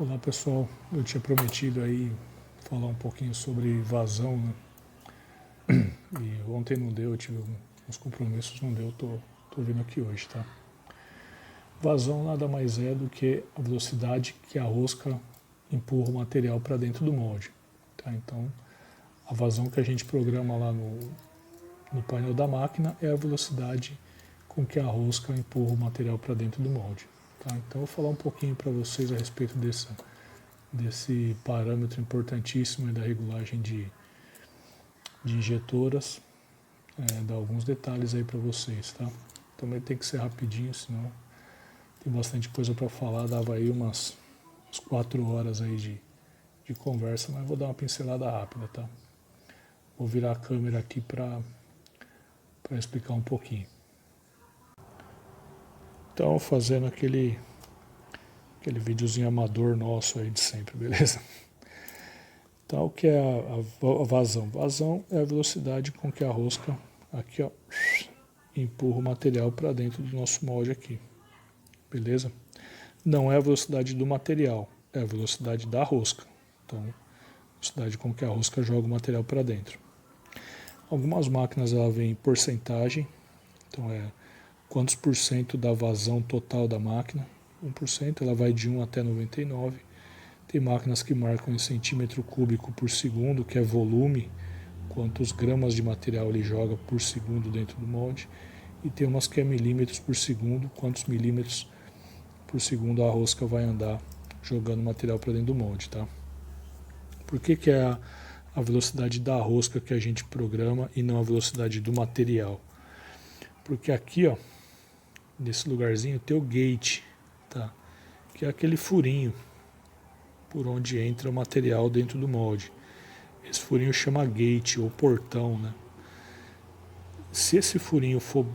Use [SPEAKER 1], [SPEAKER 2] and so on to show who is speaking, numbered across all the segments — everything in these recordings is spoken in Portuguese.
[SPEAKER 1] Olá pessoal, eu tinha prometido aí falar um pouquinho sobre vazão, né? E ontem não deu, eu tive uns compromissos, não deu, tô vindo aqui hoje, tá? Vazão nada mais é do que a velocidade que a rosca empurra o material para dentro do molde, tá? Então, a vazão que a gente programa lá no painel da máquina é a velocidade com que a rosca empurra o material para dentro do molde, tá? Então, eu vou falar um pouquinho para vocês a respeito desse parâmetro importantíssimo da regulagem de injetoras, dar alguns detalhes aí para vocês, tá? Também tem que ser rapidinho, senão tem bastante coisa para falar, dava aí umas 4 horas aí de conversa, mas vou dar uma pincelada rápida, tá? Vou virar a câmera aqui para explicar um pouquinho. Então, fazendo aquele videozinho amador nosso aí de sempre, beleza? Então, o que é a vazão? Vazão é a velocidade com que a rosca aqui, ó, empurra o material para dentro do nosso molde aqui, beleza? Não é a velocidade do material, é a velocidade da rosca. Então, a velocidade com que a rosca joga o material para dentro. Algumas máquinas ela vem em porcentagem, então é quantos por cento da vazão total da máquina, 1%, ela vai de 1 até 99. Tem máquinas que marcam em centímetro cúbico por segundo, que é volume, quantos gramas de material ele joga por segundo dentro do molde. E tem umas que é milímetros por segundo, quantos milímetros por segundo a rosca vai andar jogando material para dentro do molde, tá? Por que é a velocidade da rosca que a gente programa e não a velocidade do material? Porque aqui, ó, nesse lugarzinho tem o gate, tá? Que é aquele furinho por onde entra o material dentro do molde. Esse furinho chama gate ou portão, né? Se esse furinho for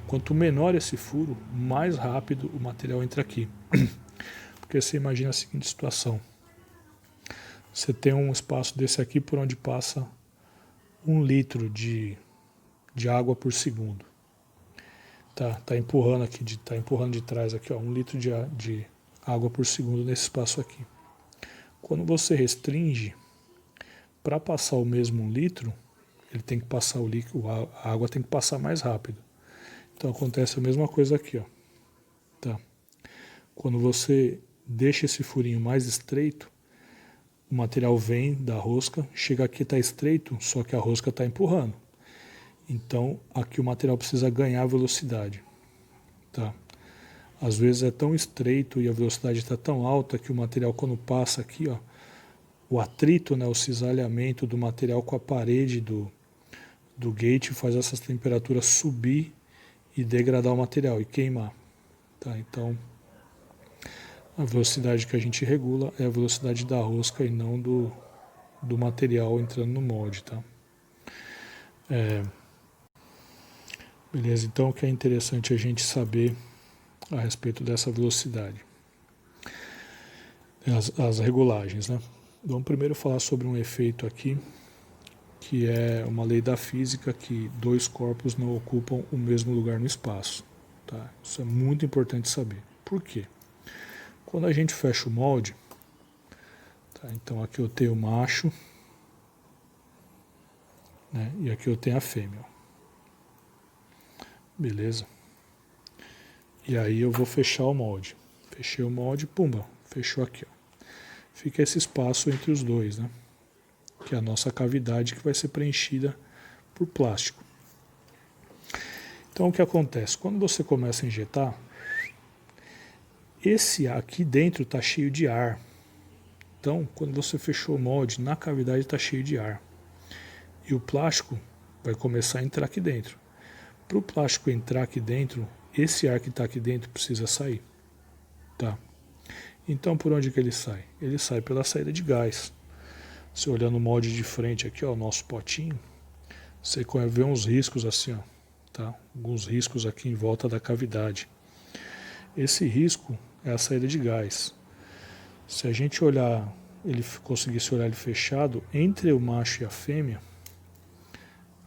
[SPEAKER 1] quanto menor esse furo, mais rápido o material entra aqui. Porque você imagina a seguinte situação: você tem um espaço desse aqui por onde passa 1 litro de água por segundo. Tá empurrando aqui, tá empurrando de trás aqui, ó, 1 litro de água por segundo nesse espaço aqui. Quando você restringe, para passar o mesmo 1 litro, ele tem que passar o líquido, a água tem que passar mais rápido. Então acontece a mesma coisa aqui, ó. Tá? Quando você deixa esse furinho mais estreito, o material vem da rosca, chega aqui, está estreito, só que a rosca está empurrando. Então aqui o material precisa ganhar velocidade. Tá? Às vezes é tão estreito e a velocidade está tão alta que o material, quando passa aqui, ó, o atrito, né, o cisalhamento do material com a parede do gate faz essas temperaturas subir e degradar o material e queimar. Tá? Então, a velocidade que a gente regula é a velocidade da rosca e não do material entrando no molde. Tá? Beleza, então o que é interessante a gente saber a respeito dessa velocidade? As regulagens, né? Vamos primeiro falar sobre um efeito aqui, que é uma lei da física que 2 corpos não ocupam o mesmo lugar no espaço. Tá? Isso é muito importante saber. Por quê? Quando a gente fecha o molde, tá? Então aqui eu tenho o macho, né? E aqui eu tenho a fêmea. Beleza? E aí eu vou fechar o molde. Fechei o molde, pumba, fechou aqui. Ó. Fica esse espaço entre os dois, né? Que é a nossa cavidade que vai ser preenchida por plástico. Então o que acontece? Quando você começa a injetar, esse aqui dentro está cheio de ar. Então, quando você fechou o molde, na cavidade está cheio de ar. E o plástico vai começar a entrar aqui dentro. Para o plástico entrar aqui dentro, esse ar que está aqui dentro precisa sair. Tá? Então, por onde que ele sai? Ele sai pela saída de gás. Você olhando o molde de frente aqui, ó, o nosso potinho, você vê uns riscos assim, ó, tá? Alguns riscos aqui em volta da cavidade. Esse risco é a saída de gás. Se a gente olhar, ele conseguisse olhar ele fechado, entre o macho e a fêmea,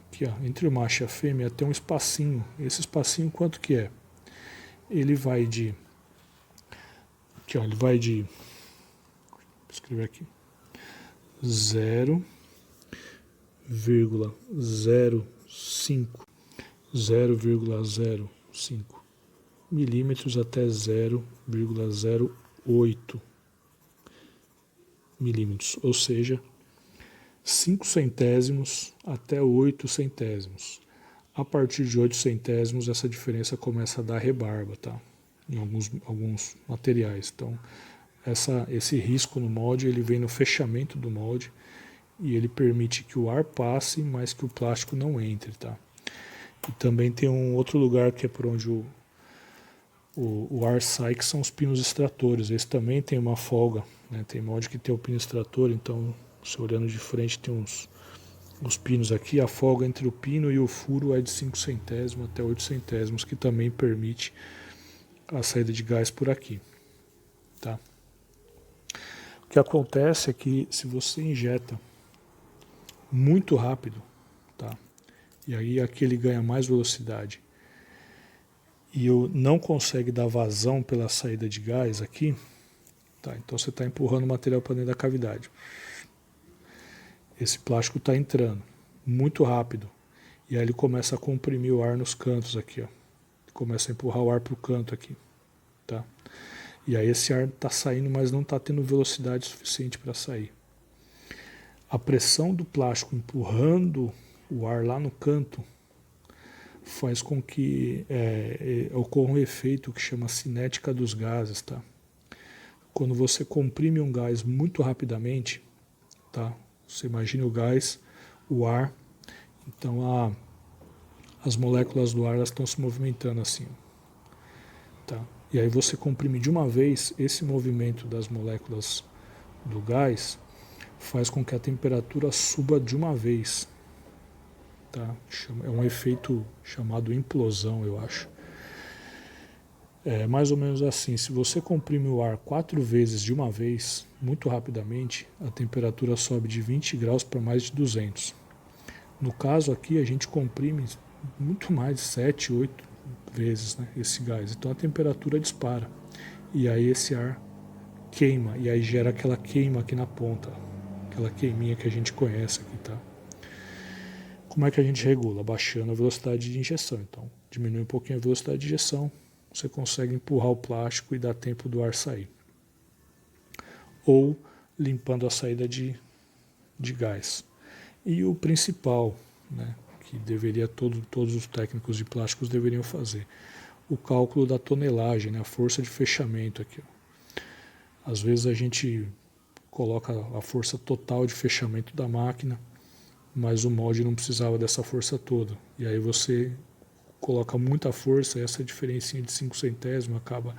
[SPEAKER 1] aqui, ó, entre o macho e a fêmea tem um espacinho. Esse espacinho quanto que é? Ele vai de Aqui, ó, ele vai de, vou escrever aqui, 0,05 milímetros até 0,08 milímetros, ou seja, 5 centésimos até 8 centésimos. A partir de 8 centésimos, essa diferença começa a dar rebarba, tá? Em alguns materiais. Então, esse risco no molde, ele vem no fechamento do molde e ele permite que o ar passe, mas que o plástico não entre, tá? E também tem um outro lugar que é por onde o ar sai, que são os pinos extratores. Esse também tem uma folga, né? Tem molde que tem o pino extrator, então, se olhando de frente, tem os pinos aqui. A folga entre o pino e o furo é de 5 centésimos até 8 centésimos, que também permite a saída de gás por aqui, tá? O que acontece é que se você injeta muito rápido, tá? E aí aqui ele ganha mais velocidade e não consegue dar vazão pela saída de gás aqui, tá? Então você está empurrando o material para dentro da cavidade. Esse plástico está entrando muito rápido e aí ele começa a comprimir o ar nos cantos aqui, ó. Começa a empurrar o ar para o canto aqui, tá? E aí esse ar está saindo, mas não está tendo velocidade suficiente para sair. A pressão do plástico empurrando o ar lá no canto faz com que ocorra um efeito que chama cinética dos gases, tá? Quando você comprime um gás muito rapidamente, tá? Você imagina o gás, o ar, então as moléculas do ar elas estão se movimentando assim, tá? E aí você comprime de uma vez, esse movimento das moléculas do gás faz com que a temperatura suba de uma vez, tá? É um efeito chamado implosão, eu acho. É mais ou menos assim, se você comprime o ar 4 vezes de uma vez, muito rapidamente, a temperatura sobe de 20 graus para mais de 200. No caso aqui, a gente comprime muito mais de 7, 8 vezes, né, esse gás. Então a temperatura dispara. E aí esse ar queima. E aí gera aquela queima aqui na ponta. Aquela queiminha que a gente conhece aqui, tá? Como é que a gente regula? Baixando a velocidade de injeção. Então, diminui um pouquinho a velocidade de injeção, você consegue empurrar o plástico e dar tempo do ar sair. Ou limpando a saída de gás. E o principal, né, que deveria todos os técnicos de plásticos deveriam fazer, o cálculo da tonelagem, né, a força de fechamento aqui. Ó. Às vezes a gente coloca a força total de fechamento da máquina, mas o molde não precisava dessa força toda. E aí você coloca muita força e essa diferencinha de 5 centésimos acaba,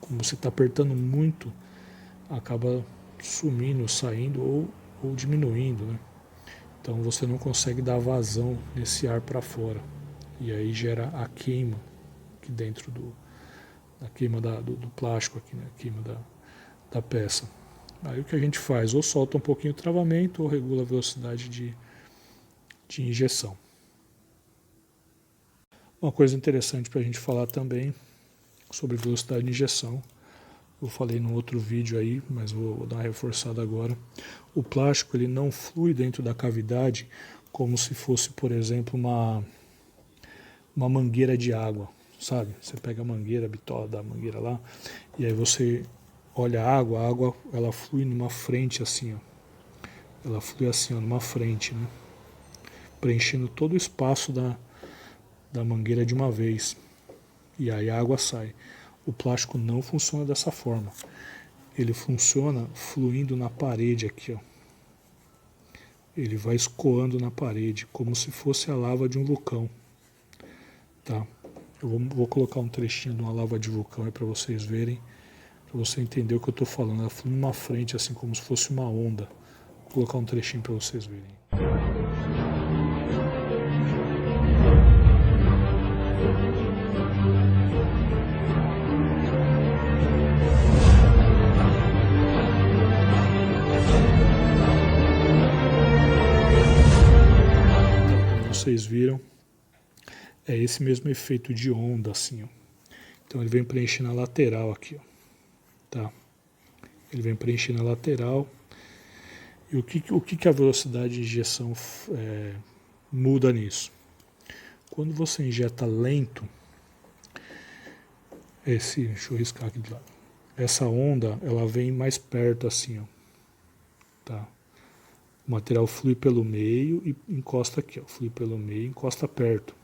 [SPEAKER 1] como você está apertando muito, acaba sumindo, saindo ou diminuindo, né? Então você não consegue dar vazão nesse ar para fora. E aí gera a queima aqui dentro a queima do plástico, aqui, né? A queima da peça. Aí o que a gente faz? Ou solta um pouquinho o travamento ou regula a velocidade de injeção. Uma coisa interessante para a gente falar também sobre velocidade de injeção. Eu falei num outro vídeo aí, mas vou dar uma reforçada agora. O plástico ele não flui dentro da cavidade como se fosse, por exemplo, uma mangueira de água, sabe? Você pega a mangueira, a bitola da mangueira lá, e aí você olha a água ela flui numa frente assim, ó. Ela flui assim, ó, numa frente, né? Preenchendo todo o espaço da mangueira de uma vez. E aí a água sai. O plástico não funciona dessa forma. Ele funciona fluindo na parede aqui, ó. Ele vai escoando na parede, como se fosse a lava de um vulcão. Tá? Eu vou colocar um trechinho de uma lava de vulcão aí para vocês verem, para você entender o que eu estou falando. Ela flui numa frente, assim como se fosse uma onda. Vou colocar um trechinho para vocês verem. Vocês viram, é esse mesmo efeito de onda assim, ó. Então ele vem preenchendo a lateral aqui, ó, tá? ele vem preencher na lateral. E o que a velocidade de injeção muda nisso? Quando você injeta lento, deixa eu riscar aqui do lado. Essa onda, ela vem mais perto assim, ó. Tá? O material flui pelo meio e encosta aqui, ó. Flui pelo meio e encosta perto.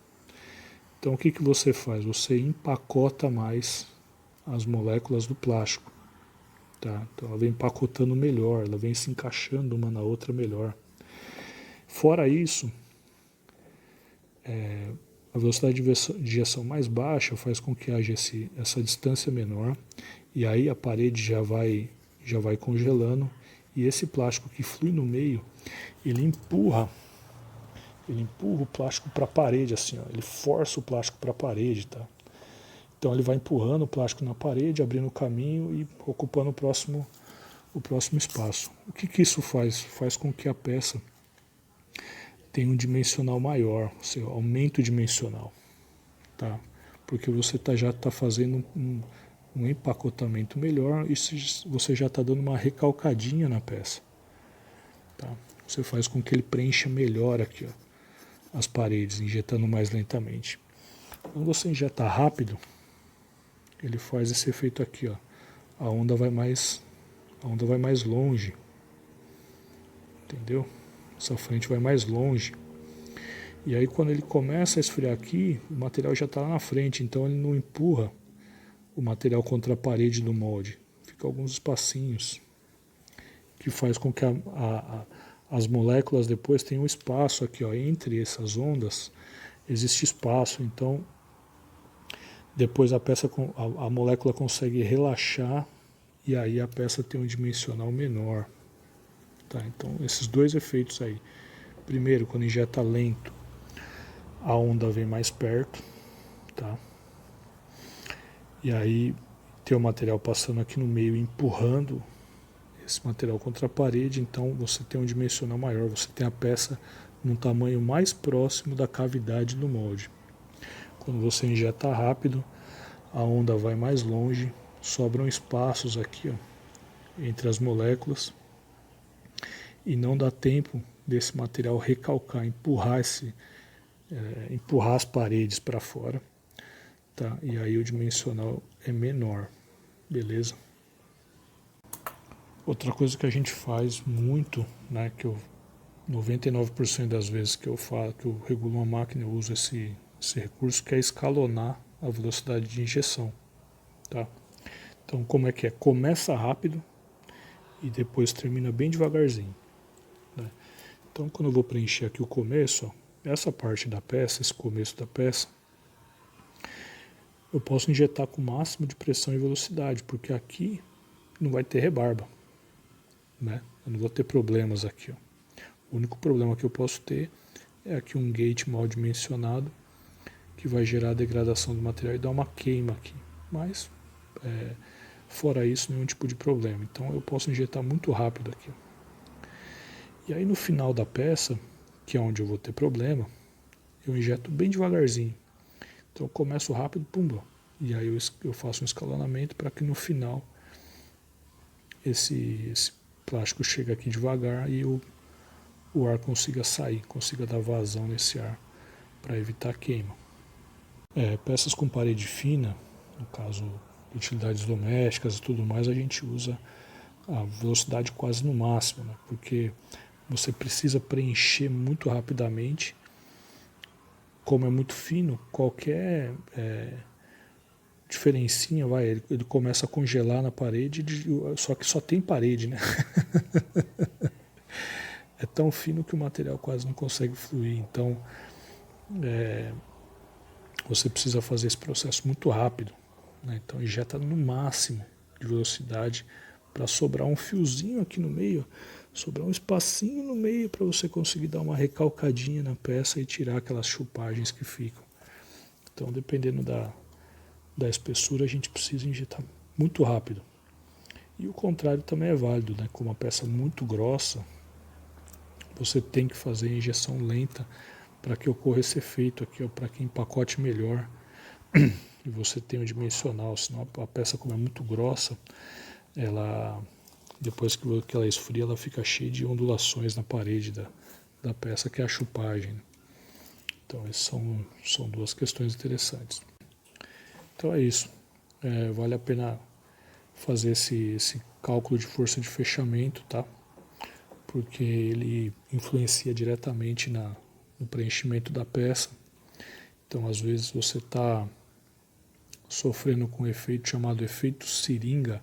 [SPEAKER 1] Então o que você faz? Você empacota mais as moléculas do plástico. Tá? Então ela vem empacotando melhor, ela vem se encaixando uma na outra melhor. Fora isso, a velocidade de injeção mais baixa faz com que haja essa distância menor, e aí a parede já vai congelando, e esse plástico que flui no meio, ele empurra o plástico para a parede, assim, ó, ele força o plástico para a parede, tá? Então ele vai empurrando o plástico na parede, abrindo o caminho e ocupando o próximo espaço. O que isso faz? Faz com que a peça tenha um dimensional maior, ou seja, aumento dimensional, tá? Porque você já está fazendo um empacotamento melhor e você já está dando uma recalcadinha na peça, tá? Você faz com que ele preencha melhor aqui, ó, as paredes, injetando mais lentamente. Quando você injeta rápido, ele faz esse efeito aqui, ó. A onda vai mais longe, entendeu? Essa frente vai mais longe. E aí quando ele começa a esfriar aqui, o material já está lá na frente, então ele não empurra o material contra a parede do molde. Fica alguns espacinhos, que faz com que as moléculas depois tenham espaço aqui, ó, entre essas ondas, existe espaço, então depois a molécula consegue relaxar e aí a peça tem um dimensional menor. Tá? Então esses dois efeitos aí. Primeiro, quando injeta lento, a onda vem mais perto, tá? E aí tem o material passando aqui no meio, empurrando esse material contra a parede, então você tem um dimensional maior, você tem a peça num tamanho mais próximo da cavidade do molde. Quando você injeta rápido, a onda vai mais longe, sobram espaços aqui, ó, entre as moléculas, e não dá tempo desse material recalcar, empurrar as paredes para fora, tá? E aí o dimensional é menor, beleza? Outra coisa que a gente faz muito, né, que 99% das vezes que eu regulo uma máquina, eu uso esse recurso, que é escalonar a velocidade de injeção, tá? Então como é que é? Começa rápido e depois termina bem devagarzinho, né? Então quando eu vou preencher aqui o começo, ó, essa parte da peça, esse começo da peça, eu posso injetar com o máximo de pressão e velocidade, porque aqui não vai ter rebarba, né? Eu não vou ter problemas aqui, ó. O único problema que eu posso ter é aqui um gate mal dimensionado que vai gerar a degradação do material e dar uma queima aqui. Mas, fora isso, nenhum tipo de problema. Então eu posso injetar muito rápido aqui. E aí no final da peça, que é onde eu vou ter problema, eu injeto bem devagarzinho. Então eu começo rápido, pumba. E aí eu faço um escalonamento para que no final esse plástico chegue aqui devagar e o ar consiga sair, consiga dar vazão nesse ar para evitar queima. Peças com parede fina, no caso de utilidades domésticas e tudo mais, a gente usa a velocidade quase no máximo, né? Porque você precisa preencher muito rapidamente. Como é muito fino, qualquer diferencinha, ele começa a congelar na parede, só que só tem parede, né? É tão fino que o material quase não consegue fluir, então você precisa fazer esse processo muito rápido, né? Então injeta no máximo de velocidade para sobrar um fiozinho aqui no meio, sobrar um espacinho no meio para você conseguir dar uma recalcadinha na peça e tirar aquelas chupagens que ficam. Então, dependendo da espessura, a gente precisa injetar muito rápido. E o contrário também é válido, né? Com uma peça muito grossa, você tem que fazer a injeção lenta para que ocorra esse efeito aqui, para que empacote melhor e você tenha o dimensional. Senão a peça, como é muito grossa, ela Depois que ela esfria, ela fica cheia de ondulações na parede da peça, que é a chupagem. Então, essas são duas questões interessantes. Então é isso. Vale a pena fazer esse cálculo de força de fechamento, tá? Porque ele influencia diretamente no preenchimento da peça. Então, às vezes, você está sofrendo com um efeito chamado efeito seringa,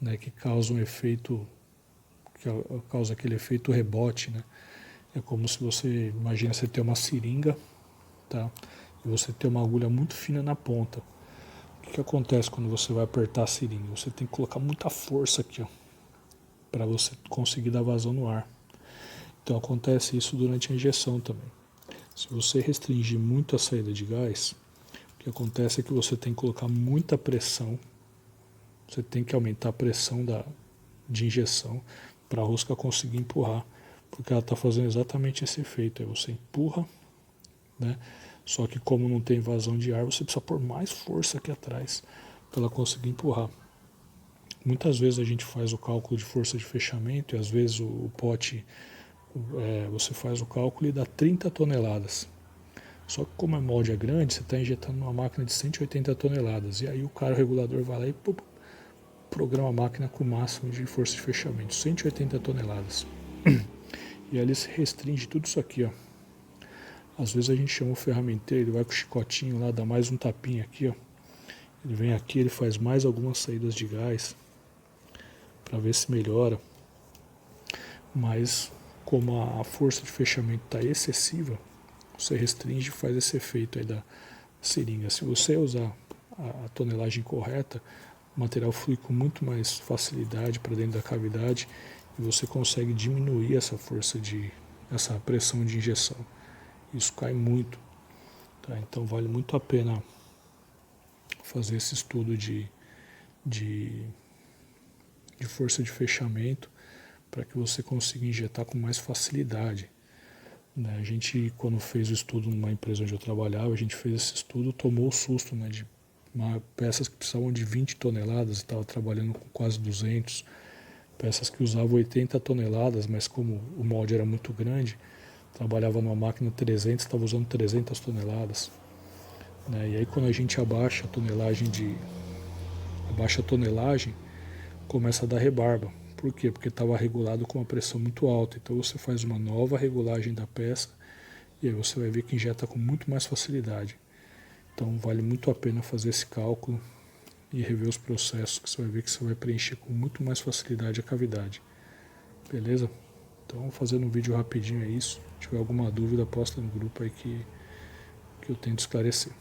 [SPEAKER 1] né, que causa um efeito, que causa aquele efeito rebote, né? É como se você, imagina você ter uma seringa, tá? E você ter uma agulha muito fina na ponta. O que acontece quando você vai apertar a seringa? Você tem que colocar muita força aqui, ó, para você conseguir dar vazão no ar. Então acontece isso durante a injeção também. Se você restringir muito a saída de gás, o que acontece é que você tem que colocar muita pressão, você tem que aumentar a pressão de injeção para a rosca conseguir empurrar, porque ela está fazendo exatamente esse efeito. Aí você empurra, né? Só que como não tem vazão de ar, você precisa pôr mais força aqui atrás para ela conseguir empurrar. Muitas vezes a gente faz o cálculo de força de fechamento e às vezes o pote, você faz o cálculo e dá 30 toneladas. Só que como a molde é grande, você está injetando numa máquina de 180 toneladas. E aí o regulador vai lá e programa a máquina com o máximo de força de fechamento, 180 toneladas. E aí ele se restringe tudo isso aqui, ó. Às vezes a gente chama o ferramenteiro, ele vai com o chicotinho lá, dá mais um tapinha aqui, ó. Ele vem aqui, ele faz mais algumas saídas de gás para ver se melhora. Mas como a força de fechamento está excessiva, você restringe e faz esse efeito aí da seringa. Se você usar a tonelagem correta, o material flui com muito mais facilidade para dentro da cavidade e você consegue diminuir essa essa pressão de injeção. Isso cai muito, tá? Então vale muito a pena fazer esse estudo de força de fechamento para que você consiga injetar com mais facilidade. Né? A gente, quando fez o estudo numa empresa onde eu trabalhava, a gente fez esse estudo, tomou o susto, né, de peças que precisavam de 20 toneladas, estava trabalhando com quase 200, peças que usavam 80 toneladas, mas como o molde era muito grande, trabalhava numa máquina 300, estava usando 300 toneladas. Né? E aí quando a gente abaixa a tonelagem, começa a dar rebarba. Por quê? Porque estava regulado com uma pressão muito alta. Então você faz uma nova regulagem da peça e aí você vai ver que injeta com muito mais facilidade. Então vale muito a pena fazer esse cálculo e rever os processos, que você vai ver que você vai preencher com muito mais facilidade a cavidade. Beleza? Então fazendo um vídeo rapidinho é isso. Se tiver alguma dúvida, posta no grupo aí que eu tento esclarecer.